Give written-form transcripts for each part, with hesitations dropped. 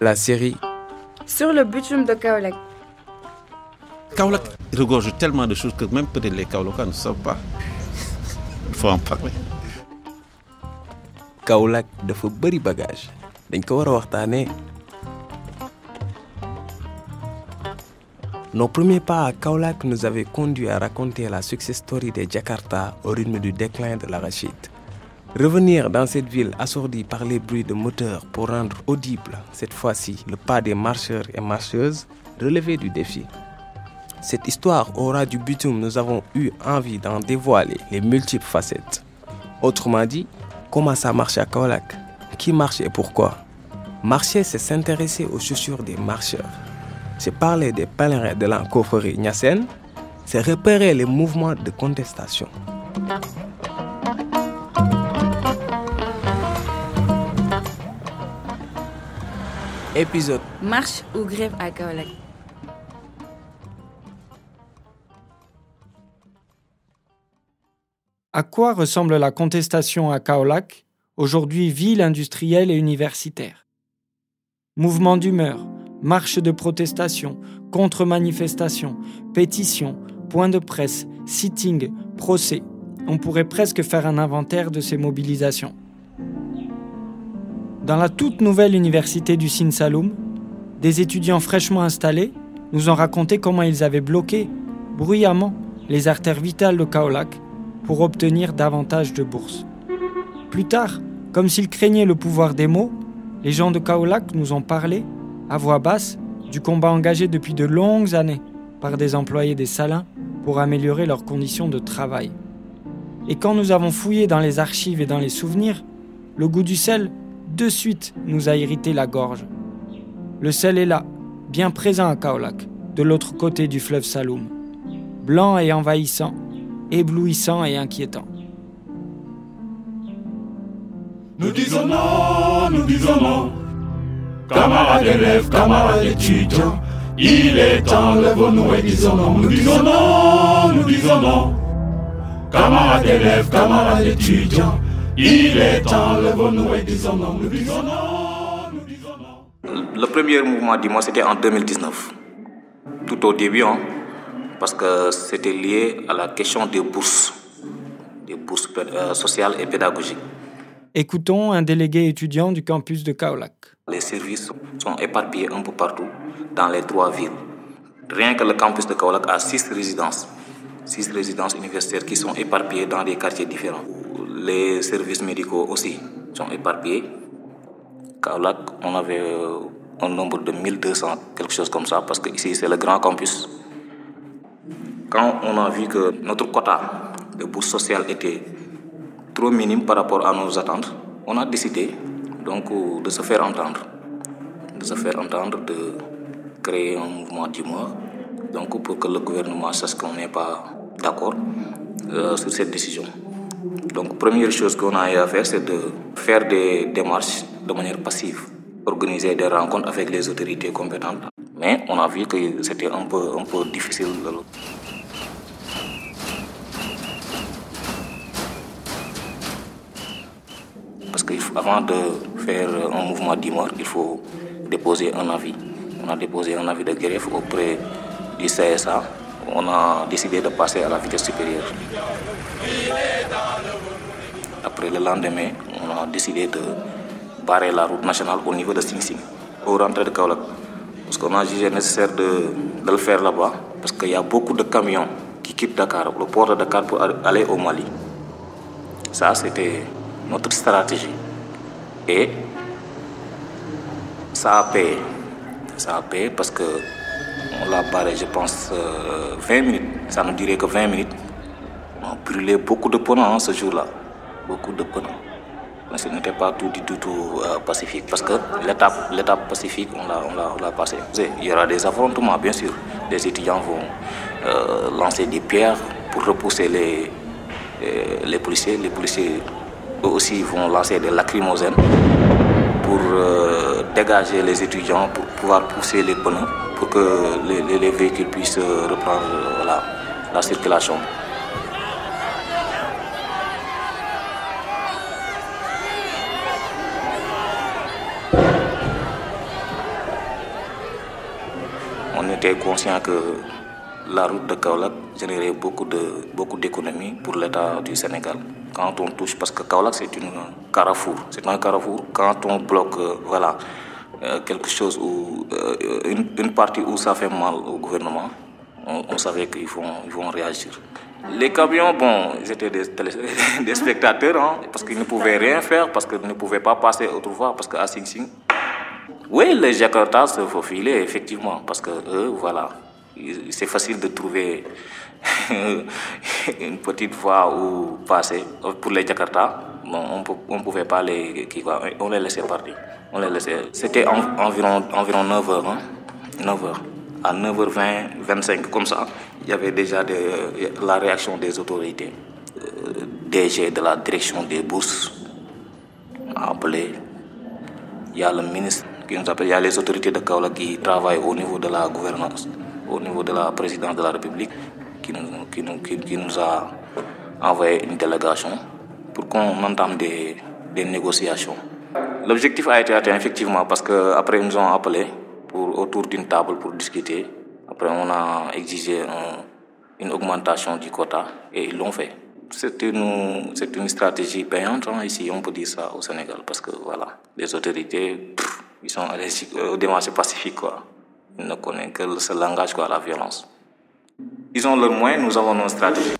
La série sur le bitume de Kaolack. Kaolack regorge tellement de choses que même peut-être les Kaolackois ne savent pas. Il faut en parler. Kaolack dafa bëri bagage dañ ko war a waxtaanee. Nos premiers pas à Kaolack nous avaient conduit à raconter la success story des Jakarta au rythme du déclin de l'arachide. Revenir dans cette ville assourdie par les bruits de moteurs pour rendre audible, cette fois-ci, le pas des marcheurs et marcheuses, relever du défi. Cette histoire aura du bitume, nous avons eu envie d'en dévoiler les multiples facettes. Autrement dit, comment ça marche à Kaolack? Qui marche et pourquoi? Marcher, c'est s'intéresser aux chaussures des marcheurs. C'est parler des pèlerins de la Kofori Niassène. C'est repérer les mouvements de contestation. Épisode Marche ou grève à Kaolack. À quoi ressemble la contestation à Kaolack, aujourd'hui ville industrielle et universitaire? Mouvement d'humeur, marche de protestation, contre-manifestation, pétition, point de presse, sitting, procès. On pourrait presque faire un inventaire de ces mobilisations. Dans la toute nouvelle université du Sine Saloum, des étudiants fraîchement installés nous ont raconté comment ils avaient bloqué, bruyamment, les artères vitales de Kaolack pour obtenir davantage de bourses. Plus tard, comme s'ils craignaient le pouvoir des mots, les gens de Kaolack nous ont parlé, à voix basse, du combat engagé depuis de longues années par des employés des salins pour améliorer leurs conditions de travail. Et quand nous avons fouillé dans les archives et dans les souvenirs, le goût du sel, de suite, nous a irrité la gorge. Le sel est là, bien présent à Kaolack, de l'autre côté du fleuve Saloum. Blanc et envahissant, éblouissant et inquiétant. Nous disons non, camarades élèves, camarades étudiants, il est temps, lèvons-nous et disons non. Nous disons non, camarades élèves, camarades étudiants, il est temps, lèvons-nous et disons non. Nous disons non, nous disons non. Le premier mouvement du mois, c'était en 2019, tout au début, parce que c'était lié à la question des bourses sociales et pédagogiques. Écoutons un délégué étudiant du campus de Kaolack. Les services sont éparpillés un peu partout dans les 3 villes. Rien que le campus de Kaolack a 6 résidences universitaires qui sont éparpillées dans des quartiers différents. Les services médicaux aussi sont éparpillés. Kaolack, on avait un nombre de 1200, quelque chose comme ça, parce que ici c'est le grand campus. Quand on a vu que notre quota de bourse sociale était trop minime par rapport à nos attentes, on a décidé donc de se faire entendre, de créer un mouvement du mois, donc pour que le gouvernement sache qu'on n'est pas d'accord sur cette décision. Donc première chose qu'on a eu à faire, c'est de faire des démarches de manière passive, organiser des rencontres avec les autorités compétentes. Mais on a vu que c'était un peu difficile. Parce qu'avant de faire un mouvement d'humeur, il faut déposer un avis. On a déposé un avis de greffe auprès du CSA. On a décidé de passer à la vitesse supérieure. Après le lendemain, on a décidé de barrer la route nationale au niveau de Sing Sing, au rentrée de Kaolack. Parce qu'on a jugé nécessaire de le faire là-bas, parce qu'il y a beaucoup de camions qui quittent Dakar, le port de Dakar pour aller au Mali. Ça, c'était notre stratégie. Et ça a payé. Ça a payé parce que on l'a barré, je pense, 20 minutes. Ça ne durait que 20 minutes. On a brûlé beaucoup de pneus ce jour-là. Beaucoup de pneus. Mais ce n'était pas tout pacifique. Parce que l'étape pacifique, on l'a passé. Il y aura des affrontements, bien sûr. Les étudiants vont lancer des pierres pour repousser les policiers. Les policiers eux aussi vont lancer des lacrymogènes pour dégager les étudiants, pour pouvoir pousser les pneus, pour que les véhicules puissent reprendre la circulation. était conscient que la route de Kaolack générait beaucoup d'économies pour l'État du Sénégal. Quand on touche, parce que Kaolack c'est un carrefour. Quand on bloque quelque chose ou une partie où ça fait mal au gouvernement, on savait qu'ils vont réagir. Les camions, ils étaient des spectateurs, parce qu'ils ne pouvaient rien faire, parce qu'ils ne pouvaient pas passer autrefois, parce qu'à Sing Sing, oui, les Jakarta se faufilaient effectivement, parce que c'est facile de trouver une petite voie où passer. Pour les Jakarta, on ne pouvait pas on les laissait partir. C'était environ 9h. 9h. À 9h20, 25, comme ça, il y avait déjà la réaction des autorités. DG de la direction des bourses a appelé. Il y a le ministre qui nous appelle. Il y a les autorités de Kaolack qui travaillent au niveau de la gouvernance, au niveau de la présidence de la République, qui nous a envoyé une délégation pour qu'on entame des négociations. L'objectif a été atteint effectivement parce qu'après ils nous ont appelé autour d'une table pour discuter. Après on a exigé une augmentation du quota et ils l'ont fait. C'est une stratégie payante ici, on peut dire ça au Sénégal, parce que les autorités, ils sont allergiques aux démarches pacifiques, quoi. Ils ne connaissent que ce langage, la violence. Ils ont leurs moyens, nous avons nos stratégies.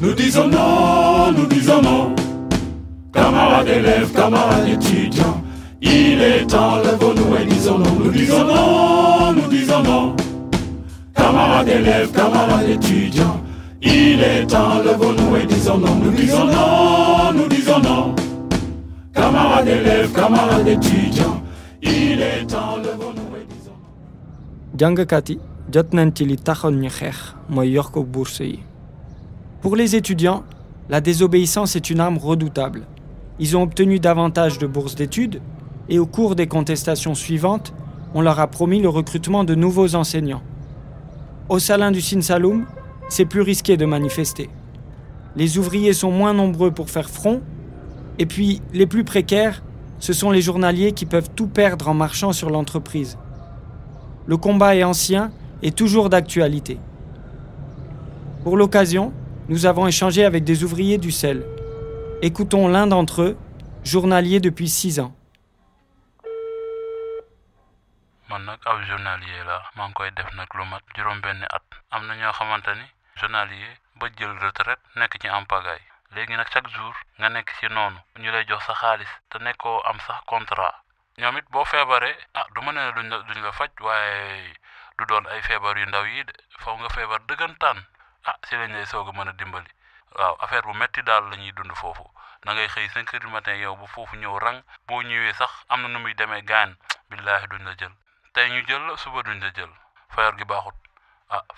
Nous disons non, camarades élèves, camarades étudiants, il est temps, lèvons-nous et disons non. Nous disons non, camarades élèves, camarades étudiants, il est temps, lèvons-nous et disons non. Nous disons non, camarades élèves, camarades étudiants, il est temps, lèvons-nous et disons non. jàngkat yi jot nañ ci li taxoon ñu xeex mooy yokk bourse yi. Pour les étudiants, la désobéissance est une arme redoutable. Ils ont obtenu davantage de bourses d'études et au cours des contestations suivantes, on leur a promis le recrutement de nouveaux enseignants. Au Salin du Sine Saloum, c'est plus risqué de manifester. Les ouvriers sont moins nombreux pour faire front, et puis les plus précaires, ce sont les journaliers qui peuvent tout perdre en marchant sur l'entreprise. Le combat est ancien et toujours d'actualité. Pour l'occasion, nous avons échangé avec des ouvriers du sel. Écoutons l'un d'entre eux, journalier depuis 6 ans. man nag ab journalier la maa ngi koy def nag lu mat juróom-benni at am na ñoo xamante ni journalier ba jël retraite nekk ci en pagaille léegi nag chaque jour nga nekk ci noonu ñu lay jox sa xaalis te nekkoo am sax contrat ñoom it boo feebaree du ma ne duñ la faj waaye du doon ay feebar yu ndaw yi de faw nga feebar dëggantaan si lañ lay soog a mën a dimbali waaw affaire bu metti daal la ñuy dund foofu da ngay xëy 5 heures du matin yow bu foofu ñëw rang boo ñëwee sax am na nu muy demee gaan billaahi duñ la jël tey ñu jël la suba duñ la jël fayar gi baaxut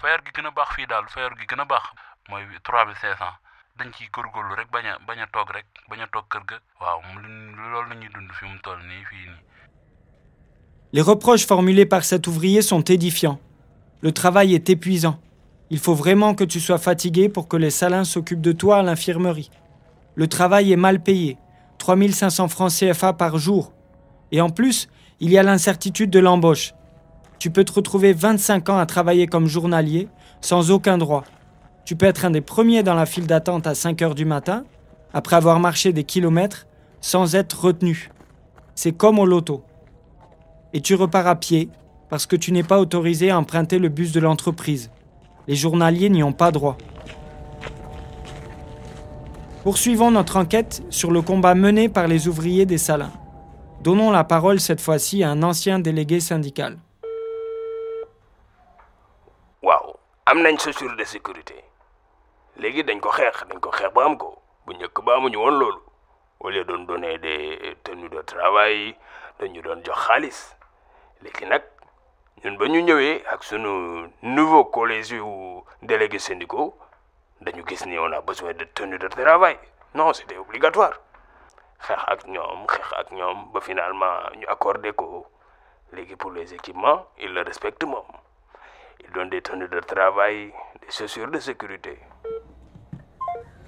fayar gi gën a baax fii daal fayar gi gën a baax mooy 3500 dañ ciy góorgóorlu rek bañ a toog kër ga waaw loolu la ñuy dund fi mu toll nii fii nii. Les reproches formulés par cet ouvrier sont édifiants. Le travail est épuisant. Il faut vraiment que tu sois fatigué pour que les salins s'occupent de toi à l'infirmerie. Le travail est mal payé, 3500 francs CFA par jour. Et en plus, il y a l'incertitude de l'embauche. Tu peux te retrouver 25 ans à travailler comme journalier, sans aucun droit. Tu peux être un des premiers dans la file d'attente à 5 heures du matin, après avoir marché des kilomètres, sans être retenu. C'est comme au loto. Et tu repars à pied, parce que tu n'es pas autorisé à emprunter le bus de l'entreprise. Les journaliers n'y ont pas droit. Poursuivons notre enquête sur le combat mené par les ouvriers des salins. Donnons la parole cette fois-ci à un ancien délégué syndical. waaw am nañ chaussure de sécurité léegi dañ ko xeex ba am ko bu njëkk ba amuñu woon loolu au lieu doon donner des tenues de travail dañu doon jox xaalis léegi nag ñun ba ñu ñëwee ak sunu nouveau collège yu délégués syndicaux dañu gis ni on a besoin de tenues de travail non c'était obligatoire xeex ak ñoom ba finalement ñu accordé ko léegi pour les équipements ils le respectent moom ils donnent des tenues de travail, des chaussures de sécurité.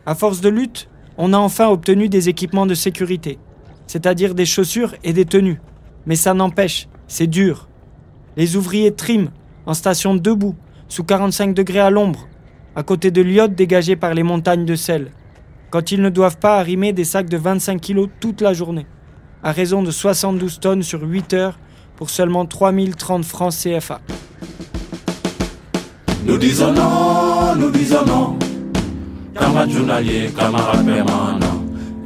À force de lutte, on a enfin obtenu des équipements de sécurité, c'est-à-dire des chaussures et des tenues. Mais ça n'empêche, c'est dur. Les ouvriers triment, en station debout, sous 45 degrés à l'ombre, à côté de l'iote dégagé par les montagnes de sel, quand ils ne doivent pas arrimer des sacs de 25 kilos toute la journée, à raison de 72 tonnes sur 8 heures pour seulement 3030 francs CFA. Nous disons non, camarades journaliers, camarades permanents.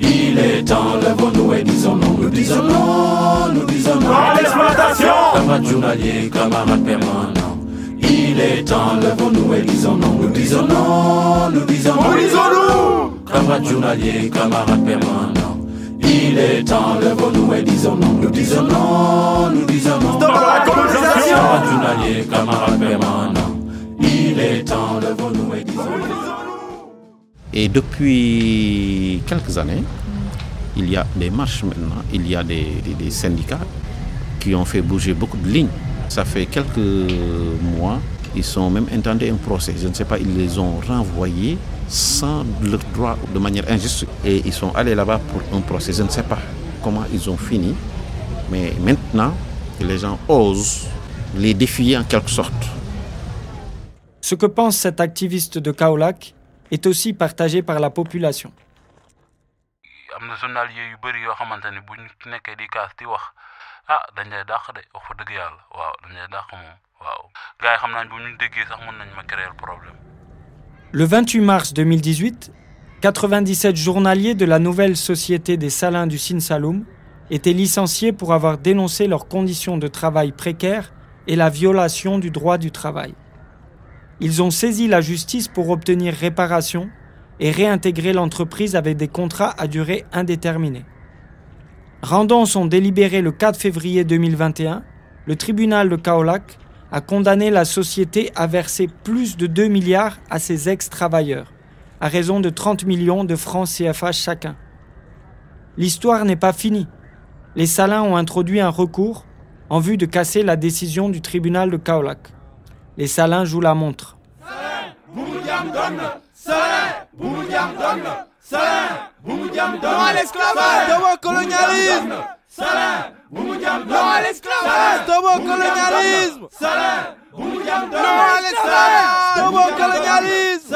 Il est temps, lèvons-nous et disons non. Nous disons non à l'exploitation. Camarades journaliers, camarades permanents. Il est temps, lèvons-nous et disons non. Nous disons non. Camarades journaliers, camarades permanents. Il est temps, lèvons-nous et disons non. Nous disons non. Stop à la colonisation. Camarades journaliers, camarades permanents. Il est temps, lèvons-nous et disons non. Et depuis quelques années, il y a des marches maintenant, il y a des syndicats qui ont fait bouger beaucoup de lignes. Ça fait quelques mois, ils ont même intenté un procès. Je ne sais pas, ils les ont renvoyés sans leur droit de manière injuste. Et ils sont allés là-bas pour un procès. Je ne sais pas comment ils ont fini. Mais maintenant, les gens osent les défier en quelque sorte. Ce que pense cet activiste de Kaolack est aussi partagé par la population. am na journalier yu bëri yoo xamante ni buñ nekkee di kaas di wax dañ lay dàq de wax fa dëgg yàlla waaw dañ lay dàq moom waaw gars yi xam nañ bu ñu déggee sax mën nañ ma créer problème. Le 28 mars 2018, 97 journaliers de la nouvelle société des Salins du Sine Saloum étaient licenciés pour avoir dénoncé leurs conditions de travail précaires et la violation du droit du travail. Ils ont saisi la justice pour obtenir réparation et réintégrer l'entreprise avec des contrats à durée indéterminée. Rendant son délibéré le 4 février 2021, le tribunal de Kaolack a condamné la société à verser plus de 2 milliards à ses ex-travailleurs, à raison de 30 millions de francs CFA chacun. L'histoire n'est pas finie. Les Salins ont introduit un recours en vue de casser la décision du tribunal de Kaolack. Les Salins jouent la montre. Non à l'esclavage, non au colonialisme. Non à l'esclavage, non au colonialisme. Non à l'esclavage, non au colonialisme.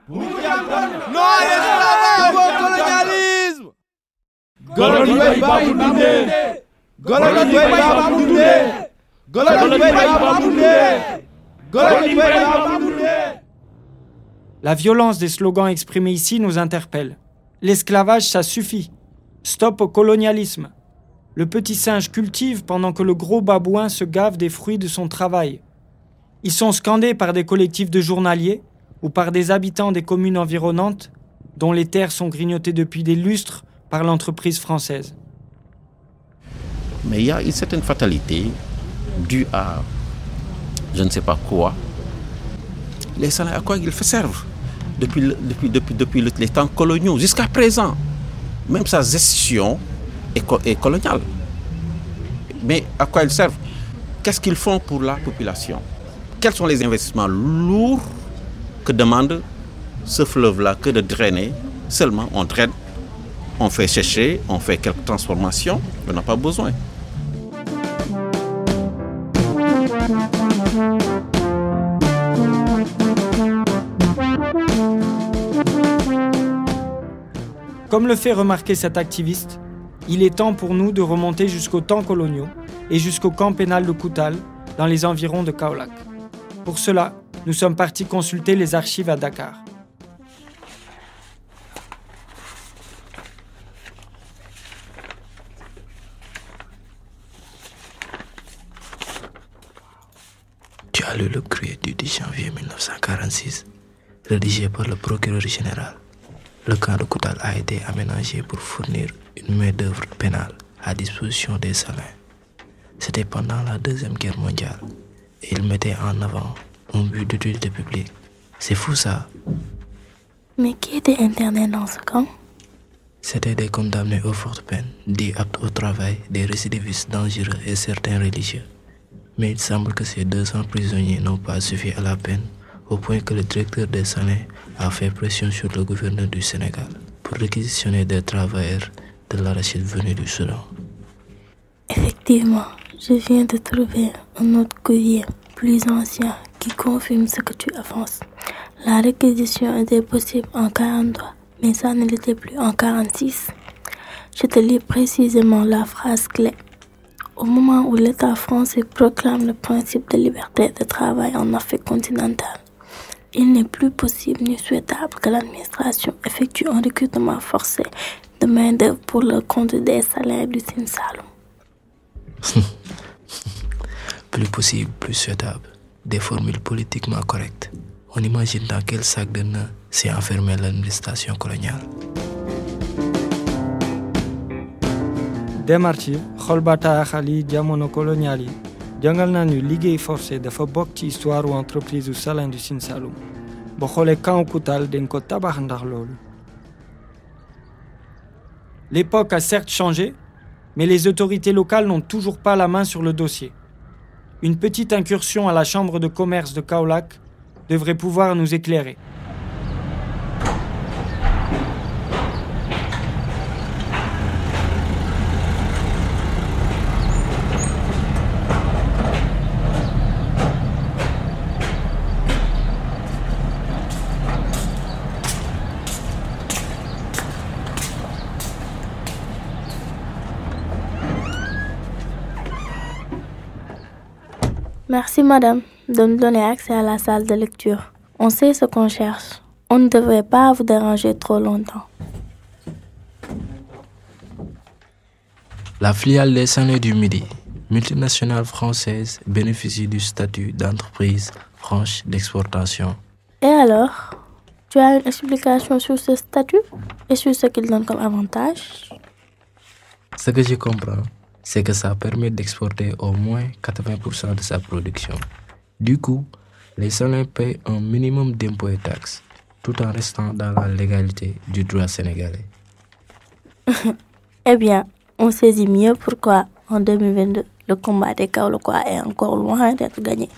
Non à l'esclavage, non au colonialisme. Golonwe Baboundé, Golonwe Baboundé, Golonwe Baboundé, Golonwe Baboundé. La violence des slogans exprimés ici nous interpelle. L'esclavage, ça suffit. Stop au colonialisme. Le petit singe cultive pendant que le gros babouin se gave des fruits de son travail. Ils sont scandés par des collectifs de journaliers ou par des habitants des communes environnantes dont les terres sont grignotées depuis des lustres par l'entreprise française. Mais il y a une certaine fatalité due à je ne sais pas quoi. Les Salins, à quoi ils servent depuis les temps coloniaux jusqu'à présent. Même sa gestion est coloniale. Mais à quoi ils servent? Qu'est-ce qu'ils font pour la population? Quels sont les investissements lourds que demande ce fleuve-là que de drainer? Seulement on draine, on fait sécher, on fait quelques transformations, on n'a pas besoin. Comme le fait remarquer cet activiste, il est temps pour nous de remonter jusqu'aux temps coloniaux et jusqu'au camp pénal de Koutal, dans les environs de Kaolack. Pour cela, nous sommes partis consulter les archives à Dakar. Tu as lu le courrier du 10 janvier 1946, rédigé par le procureur général. Le camp de Koutal a été aménagé pour fournir une main-d'œuvre pénale à disposition des Salins. C'était pendant la Deuxième Guerre mondiale et il mettait en avant un but d'utilité publique. C'est fou ça. Mais qui était interné dans ce camp? C'étaient des condamnés aux fortes peines, dits aptes au travail, des récidivistes dangereux et certains religieux. Mais il semble que ces 200 prisonniers n'ont pas suffi à la peine, au point que le directeur des Salins a fait pression sur le gouverneur du Sénégal pour réquisitionner des travailleurs de l'arachide venus du Soudan. Effectivement, Je viens de trouver un autre courrier plus ancien qui confirme ce que tu avances. La réquisition était possible en 43, mais ça ne l'était plus en 46. Je te lis précisément la phrase clé. Au moment où l'État français proclame le principe de liberté de travail en Afrique continentale, il n'est plus possible ni souhaitable que l'administration effectue un recrutement forcé de main-d'œuvre pour le compte des salaires du Sine Saloum. Plus possible, plus souhaitable. Des formules politiquement correctes. On imagine dans quel sac de nœuds s'est enfermée l'administration coloniale. Demarchi xool bataaxal yi jamono colonial yi jàngal nañu liggéey forcé dafa bokk ci histoire u entreprise u Salin du Sine Saloum ba xoolee camp Koutal dañ ko tabax ndax loolu. L'époque a certes changé, mais les autorités locales n'ont toujours pas la main sur le dossier. Une petite incursion à la chambre de commerce de Kaolack devrait pouvoir nous éclairer. Merci madame de nous donner accès à la salle de lecture. On sait ce qu'on cherche. On ne devrait pas vous déranger trop longtemps. La filiale des Salins du Midi, multinationale française, bénéficie du statut d'entreprise franche d'exportation. Et alors, tu as une explication sur ce statut et sur ce qu'il donne comme avantage? Ce que je comprends, c'est que ça permet d'exporter au moins 80% de sa production. Du coup, les Salins payent un minimum d'impôts et taxes, tout en restant dans la légalité du droit sénégalais. Eh bien, on saisit mieux pourquoi, en 2022, le combat des Kaolackois est encore loin d'être gagné.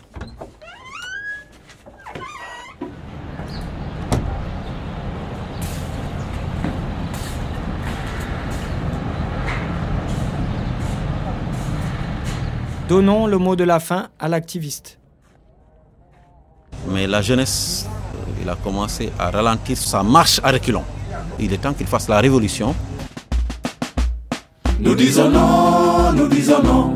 Donnons le mot de la fin à l'activiste. Mais la jeunesse, il a commencé à ralentir sa marche à reculons. Il est temps qu'il fasse la révolution. Nous disons non,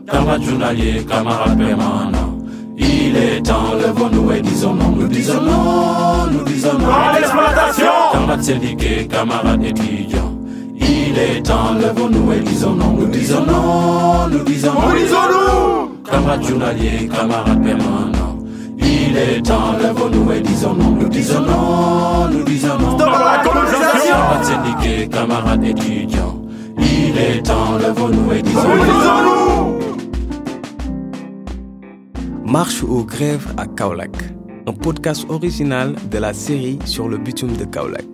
camarades journaliers, camarades permanents. Il est temps, levons-nous et disons non. Nous disons non à l'exploitation. Camarades syndiqués, camarades étudiants. Il est temps, levons-nous et disons non. Nous disons non. Camarades journaliers, camarades permanents. Il est temps, levons-nous et disons non. Nous disons non. Stop à la colonisation. Camarades syndiqués, camarades étudiants. Il est temps, levons-nous et disons non. Marche aux grèves à Kaolack, un podcast original de la série sur le bitume de Kaolack.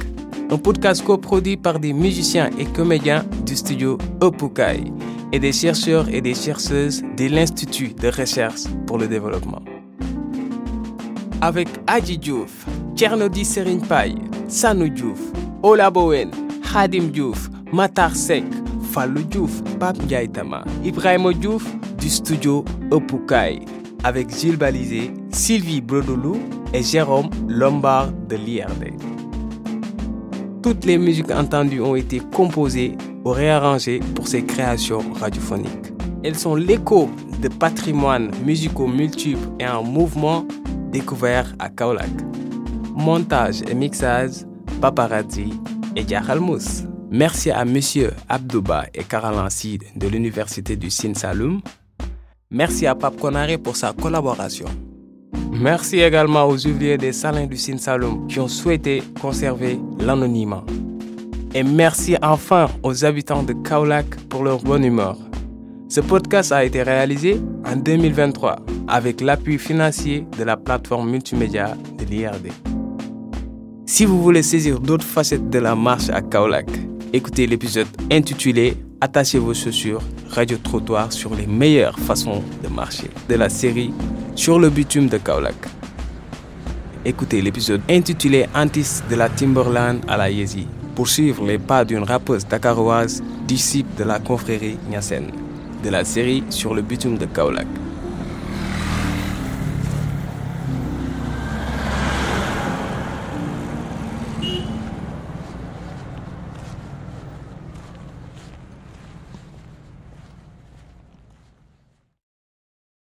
Un podcast coproduit par des musiciens et comédiens du studio Opukai et des chercheurs et des chercheuses de l'Institut de recherche pour le développement. Avec Adji Diouf, Tchernodi Serigne Paye, Sanou Diouf, Ola Bowen, Khadim Diouf, Matar Sek, Fallou Diouf, Pape Ndiaye Tama, Ibrahima Diouf du studio Opukai, avec Gilles Balizé, Sylvie Brodolou et Jérôme Lombard de l'IRD. Toutes les musiques entendues ont été composées ou réarrangées pour ces créations radiophoniques. Elles sont l'écho de patrimoines musicaux multiples et en mouvement découverts à Kaolack. Montage et mixage, Paparazzi et Diakhalmous. Merci à Monsieur Abdouba et Caroline Sid de l'Université du Sine Saloum. Merci à Pape Konaré pour sa collaboration. Merci également aux ouvriers des Salins du Sine Saloum qui ont souhaité conserver l'anonymat. Et merci enfin aux habitants de Kaolack pour leur bonne humeur. Ce podcast a été réalisé en 2023 avec l'appui financier de la plateforme multimédia de l'IRD. Si vous voulez saisir d'autres facettes de la marche à Kaolack, écoutez l'épisode intitulé « Attachez vos chaussures, radio trottoir sur les meilleures façons de marcher » de la série sur le bitume de Kaolack. Écoutez l'épisode intitulé « Antis de la Timberland à la Yézi » pour suivre les pas d'une rappeuse dakaroise disciple de la confrérie Niassène. de la série sur le bitume de Kaolack.